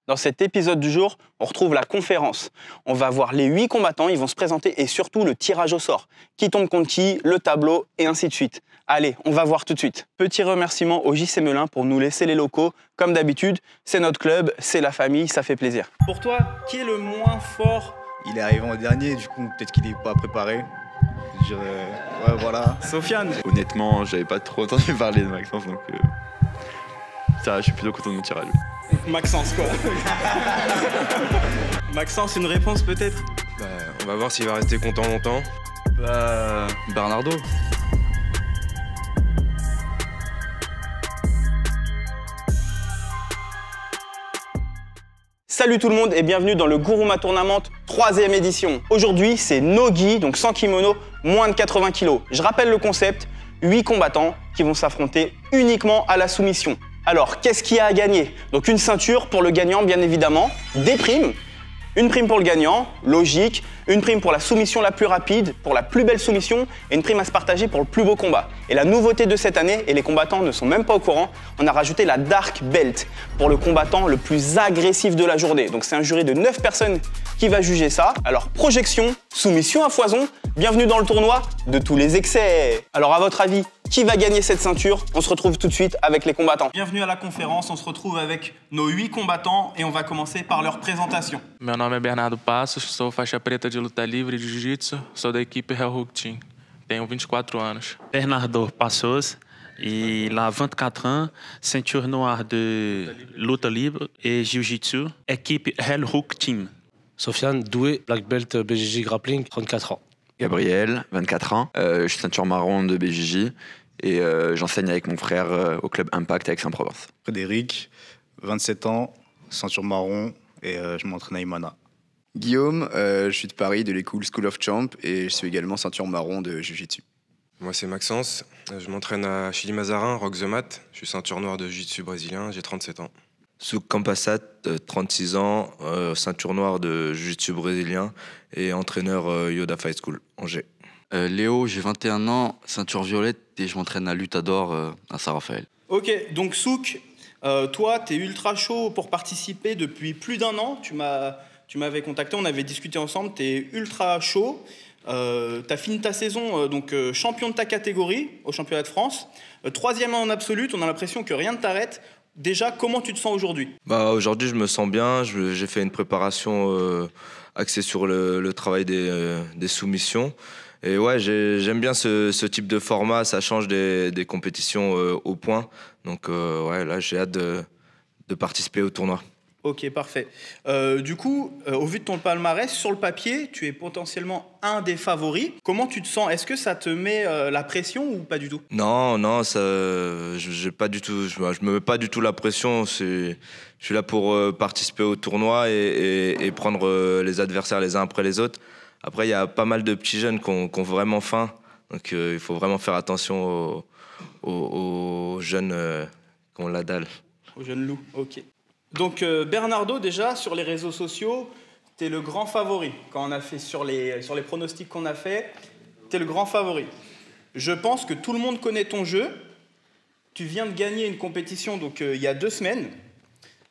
Dans cet épisode du jour, on retrouve la conférence. On va voir les 8 combattants, ils vont se présenter et surtout le tirage au sort. Qui tombe contre qui, le tableau et ainsi de suite. Allez, on va voir tout de suite. Petit remerciement au JC Melun pour nous laisser les locaux. Comme d'habitude, c'est notre club, c'est la famille, ça fait plaisir. Pour toi, qui est le moins fort? Il est arrivé en dernier, du coup peut-être qu'il n'est pas préparé. Je dirais, ouais voilà. Sofiane. Honnêtement, j'avais pas trop entendu parler de Maxence, donc ça, je suis plutôt content de mon tirage. Maxence quoi. Maxence, une réponse peut-être? On va voir s'il va rester content longtemps. Bernardo. Salut tout le monde et bienvenue dans le Guruma Tournament 3e édition. Aujourd'hui, c'est no gi, donc sans kimono, moins de 80 kg. Je rappelle le concept, 8 combattants qui vont s'affronter uniquement à la soumission. Alors, qu'est-ce qu'il y a à gagner? Donc une ceinture pour le gagnant, bien évidemment, des primes. Une prime pour le gagnant, logique. Une prime pour la soumission la plus rapide, pour la plus belle soumission, et une prime à se partager pour le plus beau combat. Et la nouveauté de cette année, et les combattants ne sont même pas au courant, on a rajouté la Dark Belt pour le combattant le plus agressif de la journée. Donc c'est un jury de 9 personnes qui va juger ça. Alors projection, soumission à foison, bienvenue dans le tournoi de tous les excès. Alors à votre avis, qui va gagner cette ceinture? On se retrouve tout de suite avec les combattants. Bienvenue à la conférence, on se retrouve avec nos 8 combattants et on va commencer par leur présentation. Meu nome é Bernardo Passos, sou faixa preta de luta livre e de jiu-jitsu, sou da equipe Hellhook Team. Tenho 24 anos. Bernardo Passos, il a 24 ans, ceinture noire de luta libre et jiu-jitsu, équipe Hellhook Team. Sofiane Doué, Black Belt BJJ Grappling, 34 ans. Gabriel, 24 ans. Je suis ceinture marron de BJJ et j'enseigne avec mon frère au club Impact à Aix-en-Provence. Frédéric, 27 ans, ceinture marron et je m'entraîne à Imana. Guillaume, je suis de Paris, de l'école School of Champ et je suis également ceinture marron de Jiu-Jitsu. Moi c'est Maxence, je m'entraîne à Chili Mazarin, Rock the Mat. Je suis ceinture noire de jiu-jitsu brésilien, j'ai 37 ans. Souk Campassat, 36 ans, ceinture noire de jiu-jitsu brésilien et entraîneur Yoda Fight School, Angers. Léo, j'ai 21 ans, ceinture violette et je m'entraîne à Lutador à Saint-Raphaël. Ok, donc Souk, toi, tu es ultra chaud pour participer depuis plus d'1 an. Tu m'avais contacté, on avait discuté ensemble, tu es ultra chaud. Tu as fini ta saison donc champion de ta catégorie au championnat de France. 3e en absolu, on a l'impression que rien ne t'arrête. Déjà, comment tu te sens aujourd'hui? Aujourd'hui, je me sens bien. J'ai fait une préparation axée sur le travail des soumissions. Et ouais, j'aime bien ce type de format. Ça change des compétitions au point. Donc ouais, là, j'ai hâte de participer au tournoi. Ok, parfait. Du coup, au vu de ton palmarès, sur le papier, tu es potentiellement un des favoris. Comment tu te sens? Est-ce que ça te met la pression ou pas du tout? Non, je me mets pas du tout la pression. Je suis là pour participer au tournoi et prendre les adversaires les uns après les autres. Après, il y a pas mal de petits jeunes qui ont vraiment faim. Donc, il faut vraiment faire attention aux jeunes qui ont la dalle. Aux jeunes loups, ok. Donc Bernardo, déjà, sur les réseaux sociaux, tu es le grand favori. Quand on a fait sur les pronostics qu'on a fait, tu es le grand favori. Je pense que tout le monde connaît ton jeu. Tu viens de gagner une compétition donc, il y a 2 semaines.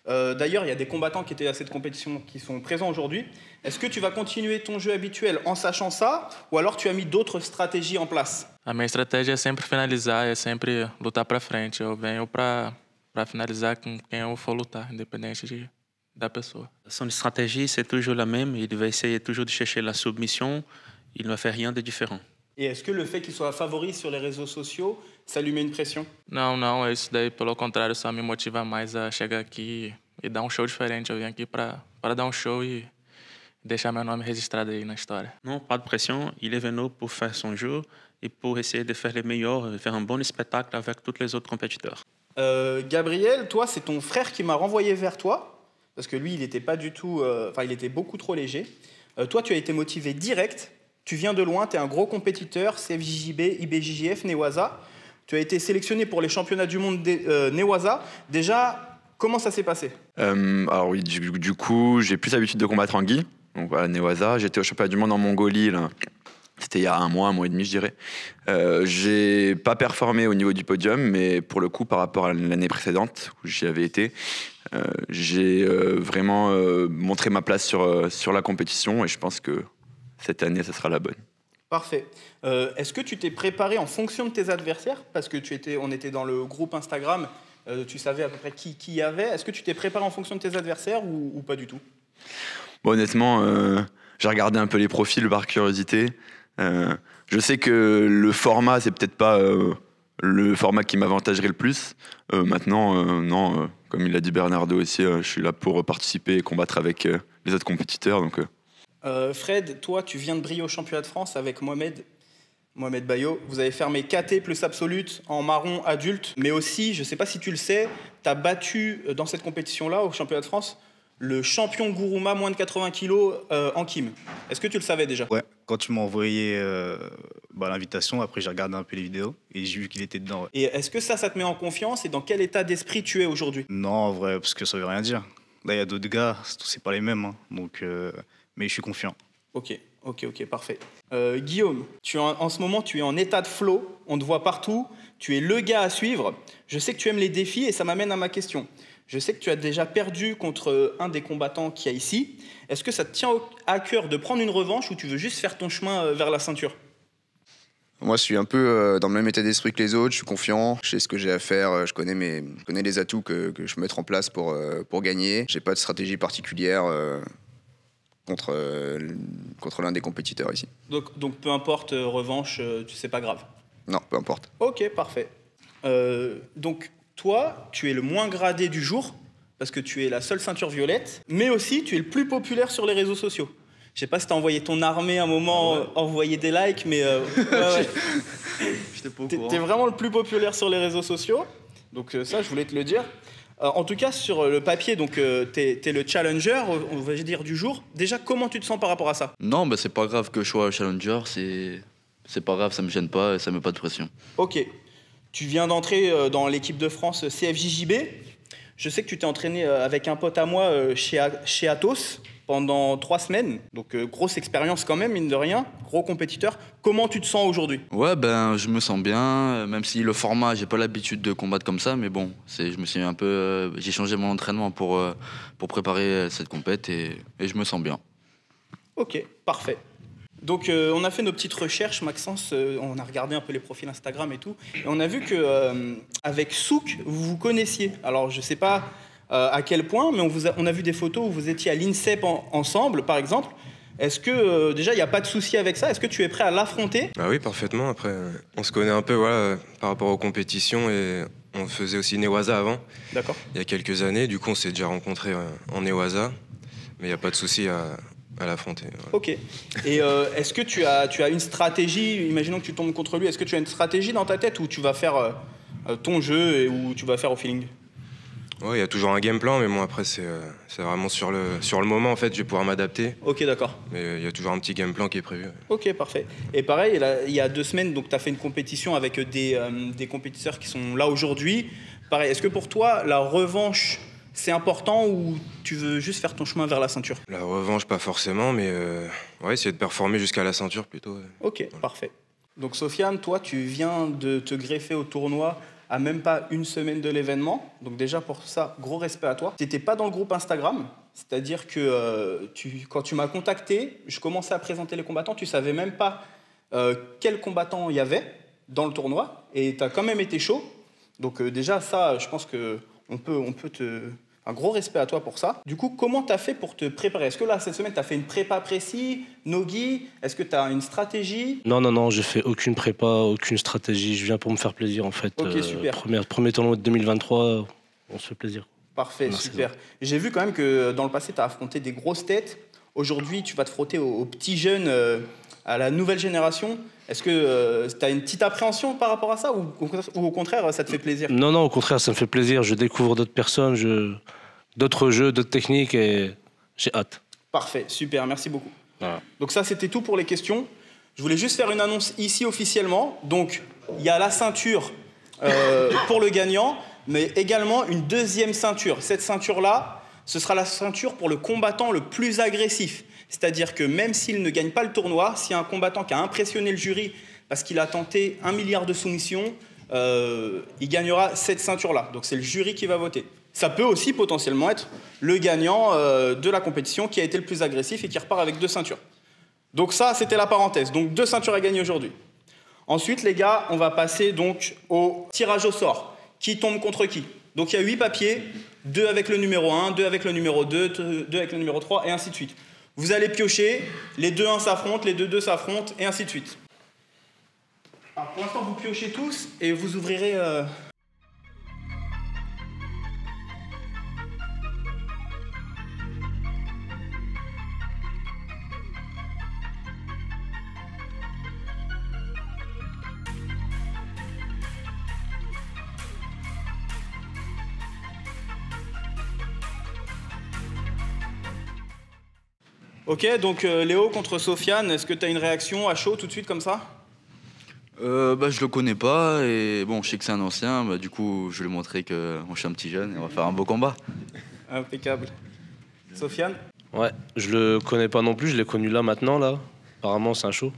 D'ailleurs, il y a des combattants qui étaient à cette compétition qui sont présents aujourd'hui. Est-ce que tu vas continuer ton jeu habituel en sachant ça ou alors tu as mis d'autres stratégies en place? A minha estratégia é sempre finalizar, é sempre lutar para frente. Eu venho para finalizar com quem eu for lutar, independente da pessoa. Son stratégie, c'est toujours la même. Il va essayer toujours de chercher la submission. Il ne fait rien de différent. Et est-ce que le fait qu'il soit favori sur les réseaux sociaux, ça lui met une pression? Não, isso daí, pelo contrário, só me motiva mais a chegar aqui e dar show diferente. Eu vim aqui para dar show e deixar meu nome registrado aí na história. Non, pas de pression. Il est venu pour faire son jeu et pour essayer de faire les meilleurs, faire un bon spectacle avec tous les autres compétiteurs. Gabriel, toi, c'est ton frère qui m'a renvoyé vers toi, parce que lui, il était pas du tout... il était beaucoup trop léger. Toi, tu as été motivé direct. Tu viens de loin, tu es un gros compétiteur, CFJJB, IBJJF, Newaza. Tu as été sélectionné pour les championnats du monde Newaza. Déjà, comment ça s'est passé? Alors oui, du coup, j'ai plus l'habitude de combattre en gi. Donc voilà, Newaza. J'étais au championnat du monde en Mongolie, là. C'était il y a un mois et demi, je dirais. J'ai pas performé au niveau du podium, mais pour le coup, par rapport à l'année précédente où j'y avais été, j'ai vraiment montré ma place sur la compétition et je pense que cette année, ça sera la bonne. Parfait. Est-ce que tu t'es préparé en fonction de tes adversaires? Parce que on était dans le groupe Instagram, tu savais à peu près qui y avait. Est-ce que tu t'es préparé en fonction de tes adversaires ou pas du tout? Bon, honnêtement, j'ai regardé un peu les profils par curiosité. Je sais que le format, c'est peut-être pas le format qui m'avantagerait le plus. Maintenant, non, comme il l'a dit Bernardo aussi, je suis là pour participer et combattre avec les autres compétiteurs. Donc, Fred, toi, tu viens de briller au championnat de France avec Mohamed Bayo. Vous avez fermé KT plus Absolute en marron adulte. Mais aussi, je ne sais pas si tu le sais, tu as battu dans cette compétition-là, au championnat de France, le champion Gourouma moins de 80 kilos en Kim. Est-ce que tu le savais déjà? Ouais, quand tu m'as envoyé l'invitation, après j'ai regardé un peu les vidéos et j'ai vu qu'il était dedans. Ouais. Et est-ce que ça te met en confiance et dans quel état d'esprit tu es aujourd'hui? Non, en vrai, parce que ça veut rien dire. Là, il y a d'autres gars, c'est pas les mêmes. Hein, donc, mais je suis confiant. Ok, parfait. Guillaume, en ce moment, tu es en état de flow, on te voit partout, tu es le gars à suivre. Je sais que tu aimes les défis et ça m'amène à ma question. Je sais que tu as déjà perdu contre un des combattants qu'il y a ici. Est-ce que ça te tient à cœur de prendre une revanche ou tu veux juste faire ton chemin vers la ceinture? Moi, je suis un peu dans le même état d'esprit que les autres. Je suis confiant, je sais ce que j'ai à faire, je connais les atouts que je peux mettre en place pour gagner. J'ai pas de stratégie particulière contre l'un des compétiteurs ici. Donc peu importe, revanche, c'est pas grave? Non, peu importe. Ok, parfait. Donc toi, tu es le moins gradé du jour, parce que tu es la seule ceinture violette, mais aussi tu es le plus populaire sur les réseaux sociaux. Je sais pas si t'as envoyé ton armée à un moment, envoyer des likes, mais ouais. T'es vraiment le plus populaire sur les réseaux sociaux, donc ça, je voulais te le dire. En tout cas, sur le papier, donc t'es le challenger, on va dire, du jour. Déjà, comment tu te sens par rapport à ça? Non, c'est pas grave que je sois challenger, c'est pas grave, ça me gêne pas et ça met pas de pression. Ok. Tu viens d'entrer dans l'équipe de France CFJJB. Je sais que tu t'es entraîné avec un pote à moi chez Athos pendant 3 semaines. Donc grosse expérience quand même, mine de rien. Gros compétiteur. Comment tu te sens aujourd'hui? Ouais, je me sens bien, même si le format, j'ai pas l'habitude de combattre comme ça, mais bon, je me suis un peu, j'ai changé mon entraînement pour préparer cette compète et je me sens bien. Ok, parfait. Donc on a fait nos petites recherches, Maxence, on a regardé un peu les profils Instagram et tout, et on a vu que avec Souk, vous vous connaissiez. Alors je sais pas à quel point, mais on a vu des photos où vous étiez à l'INSEP ensemble, par exemple. Est-ce que déjà il n'y a pas de souci avec ça? Est-ce que tu es prêt à l'affronter? Ah oui, parfaitement. Après, on se connaît un peu, par rapport aux compétitions et on faisait aussi Newaza avant. D'accord. Il y a quelques années, du coup on s'est déjà rencontrés en Newaza, mais il n'y a pas de souci à l'affronter. Voilà. Ok. Et est-ce que tu as une stratégie, imaginons que tu tombes contre lui, est-ce que tu as une stratégie dans ta tête où tu vas faire ton jeu et où tu vas faire au feeling? Oui, il y a toujours un game plan, mais bon, après, c'est vraiment sur le moment, en fait, je vais pouvoir m'adapter. Ok, d'accord. Mais il y a toujours un petit game plan qui est prévu. Ok, parfait. Et pareil, là, il y a 2 semaines, donc tu as fait une compétition avec des compétiteurs qui sont là aujourd'hui. Pareil, est-ce que pour toi, la revanche, c'est important ou tu veux juste faire ton chemin vers la ceinture? La revanche, pas forcément, mais essayer de performer jusqu'à la ceinture plutôt. Ok, voilà. Parfait. Donc Sofiane, toi, tu viens de te greffer au tournoi à même pas 1 semaine de l'événement. Donc déjà, pour ça, gros respect à toi. Tu n'étais pas dans le groupe Instagram, c'est-à-dire que quand tu m'as contacté, je commençais à présenter les combattants, tu savais même pas quels combattants il y avait dans le tournoi, et tu as quand même été chaud. Donc déjà, ça, je pense qu'on peut te... Un gros respect à toi pour ça. Du coup, comment tu as fait pour te préparer? Est-ce que là, cette semaine, tu as fait une prépa précise, Nogi? Est-ce que tu as une stratégie? Non, je fais aucune prépa, aucune stratégie. Je viens pour me faire plaisir, en fait. Ok, super. Premier tournoi de 2023, on se fait plaisir. Parfait, super. J'ai vu quand même que dans le passé, tu as affronté des grosses têtes. Aujourd'hui, tu vas te frotter aux petits jeunes, à la nouvelle génération. Est-ce que tu as une petite appréhension par rapport à ça ou au contraire, ça te fait plaisir? Non, au contraire, ça me fait plaisir. Je découvre d'autres personnes, d'autres jeux, d'autres techniques et j'ai hâte. Parfait, super, merci beaucoup. Voilà. Donc ça, c'était tout pour les questions. Je voulais juste faire une annonce ici officiellement. Donc, il y a la ceinture pour le gagnant, mais également une 2e ceinture. Cette ceinture-là, ce sera la ceinture pour le combattant le plus agressif. C'est-à-dire que même s'il ne gagne pas le tournoi, s'il y a un combattant qui a impressionné le jury parce qu'il a tenté 1 milliard de soumissions, il gagnera cette ceinture-là. Donc c'est le jury qui va voter. Ça peut aussi potentiellement être le gagnant de la compétition qui a été le plus agressif et qui repart avec 2 ceintures. Donc ça, c'était la parenthèse. Donc 2 ceintures à gagner aujourd'hui. Ensuite, les gars, on va passer donc au tirage au sort. Qui tombe contre qui? Donc il y a 8 papiers, 2 avec le numéro 1, 2 avec le numéro 2, 2 avec le numéro 3, et ainsi de suite. Vous allez piocher, les 2-1 s'affrontent, les 2-2 s'affrontent, et ainsi de suite. Alors, pour l'instant, vous piochez tous, et vous ouvrirez... Ok, donc Léo contre Sofiane, est-ce que tu as une réaction à chaud tout de suite comme ça? Je le connais pas et bon, je sais que c'est un ancien, du coup je vais lui montrer que je suis un petit jeune et on va faire un beau combat. Impeccable. Sofiane? Ouais, je le connais pas non plus, je l'ai connu là maintenant là. Apparemment c'est un show.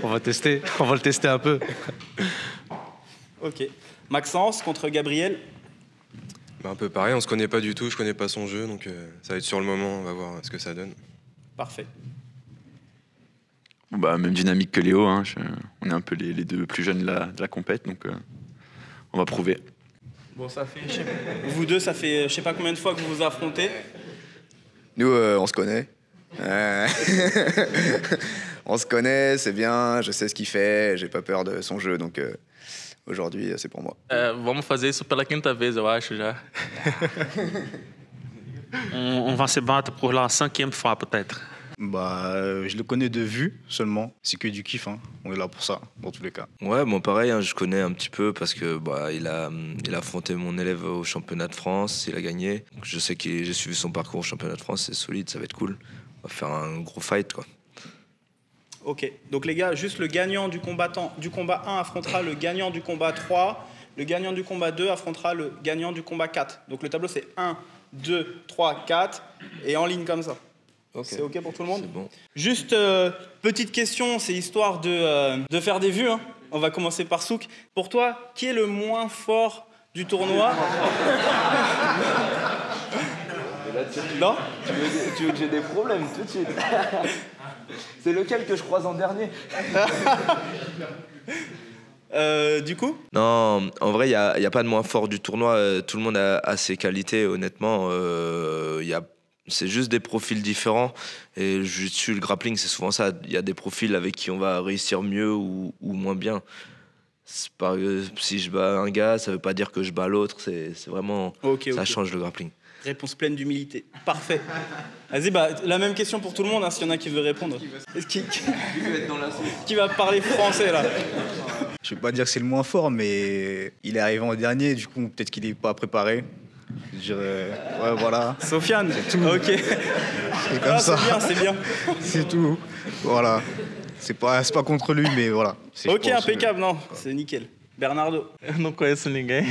On va le tester un peu. Ok. Maxence contre Gabriel? Un peu pareil, on se connaît pas du tout, je connais pas son jeu, donc ça va être sur le moment, on va voir ce que ça donne. Parfait. Même dynamique que Léo, hein, on est un peu les 2 plus jeunes de la compète, donc on va prouver. Bon, ça fait, vous deux, ça fait je sais pas combien de fois que vous vous affrontez. Nous, on se connaît. On se connaît, c'est bien, je sais ce qu'il fait, j'ai pas peur de son jeu, donc aujourd'hui, c'est pour moi. Vamos fazer isso pela 5ª vez, eu acho, já. On va se battre pour la 5e fois peut-être. Je le connais de vue seulement. C'est que du kiff, hein. On est là pour ça, dans tous les cas. Ouais, moi pareil, hein, je connais un petit peu parce que il a affronté mon élève au championnat de France, il a gagné. Donc, je sais que j'ai suivi son parcours au championnat de France, c'est solide, ça va être cool. On va faire un gros fight, quoi. Ok, donc les gars, juste le gagnant du combat 1 affrontera le gagnant du combat 3, le gagnant du combat 2 affrontera le gagnant du combat 4. Donc le tableau c'est 1, 2, 3, 4, et en ligne comme ça. Okay. C'est ok pour tout le monde? C'est bon. Juste, petite question, c'est histoire de faire des vues, hein. On va commencer par Souk. Pour toi, qui est le moins fort du tournoi? Non? Tu veux que j'ai des problèmes tout de suite? C'est lequel que je croise en dernier? Du coup? Non, en vrai, il y a pas de moins fort du tournoi. Tout le monde a ses qualités, honnêtement. C'est juste des profils différents. Et le jiu-jitsu, le grappling, c'est souvent ça. Il y a des profils avec qui on va réussir mieux ou moins bien. Si je bats un gars, ça veut pas dire que je bats l'autre. C'est vraiment... ça change le grappling. Réponse pleine d'humilité. Parfait. Vas-y, la même question pour tout le monde, hein, s'il y en a qui veut répondre. Qui va parler français, là? Je vais pas dire que c'est le moins fort, mais il est arrivé en dernier, du coup, peut-être qu'il est pas préparé. Je dirais, ouais, voilà. Sofiane? C'est tout. Ok. C'est comme ça. C'est bien. C'est tout. Voilà. C'est pas contre lui, mais voilà. Ok, impeccable, non, c'est nickel. Bernardo? Eu não conheço ninguém.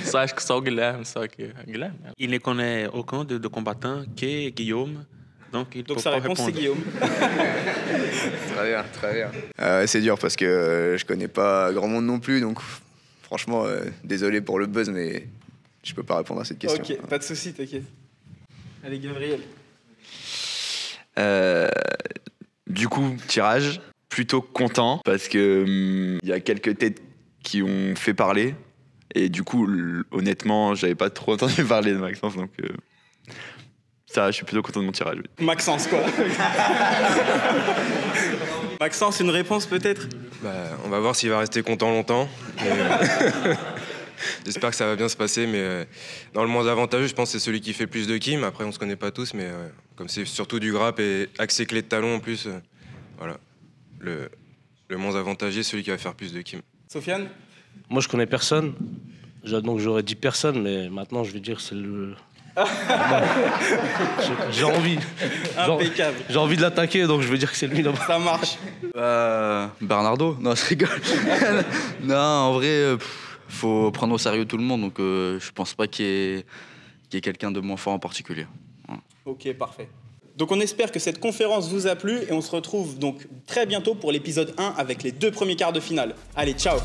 Só acho que só o Guilherme, só que... Guilherme? Il ne connaît aucun de combattants que Guillaume. Donc sa réponse, c'est Guillaume. Très bien, très bien. C'est dur parce que je connais pas grand monde non plus, donc franchement, désolé pour le buzz, mais je peux pas répondre à cette question. Ok, pas de soucis, t'inquiète. Allez, Gabriel. Du coup, tirage, plutôt content parce que y a quelques têtes qui ont fait parler et du coup, honnêtement, j'avais pas trop entendu parler de Maxence, donc ça, je suis plutôt content de mon tirage. Oui. Maxence, quoi. Maxence, une réponse peut-être? On va voir s'il va rester content longtemps. J'espère que ça va bien se passer, mais dans le moins avantageux, je pense que c'est celui qui fait plus de kim. Après, on se connaît pas tous, mais comme c'est surtout du grappe et accès clé de talon en plus, voilà. Le moins avantagé, celui qui va faire plus de kim. Sofiane? Moi, je connais personne. Donc, j'aurais dit personne, mais maintenant, je vais dire que c'est le... J'ai envie. Impeccable. J'ai envie de l'attaquer, donc je veux dire que c'est lui là-bas. Ça marche. Bernardo? Non, je rigole. Non, en vrai, faut prendre au sérieux tout le monde, donc je pense pas qu'il y ait quelqu'un de moins fort en particulier. Voilà. Ok, parfait. Donc on espère que cette conférence vous a plu et on se retrouve donc très bientôt pour l'épisode 1 avec les 2 premiers quarts de finale. Allez, ciao!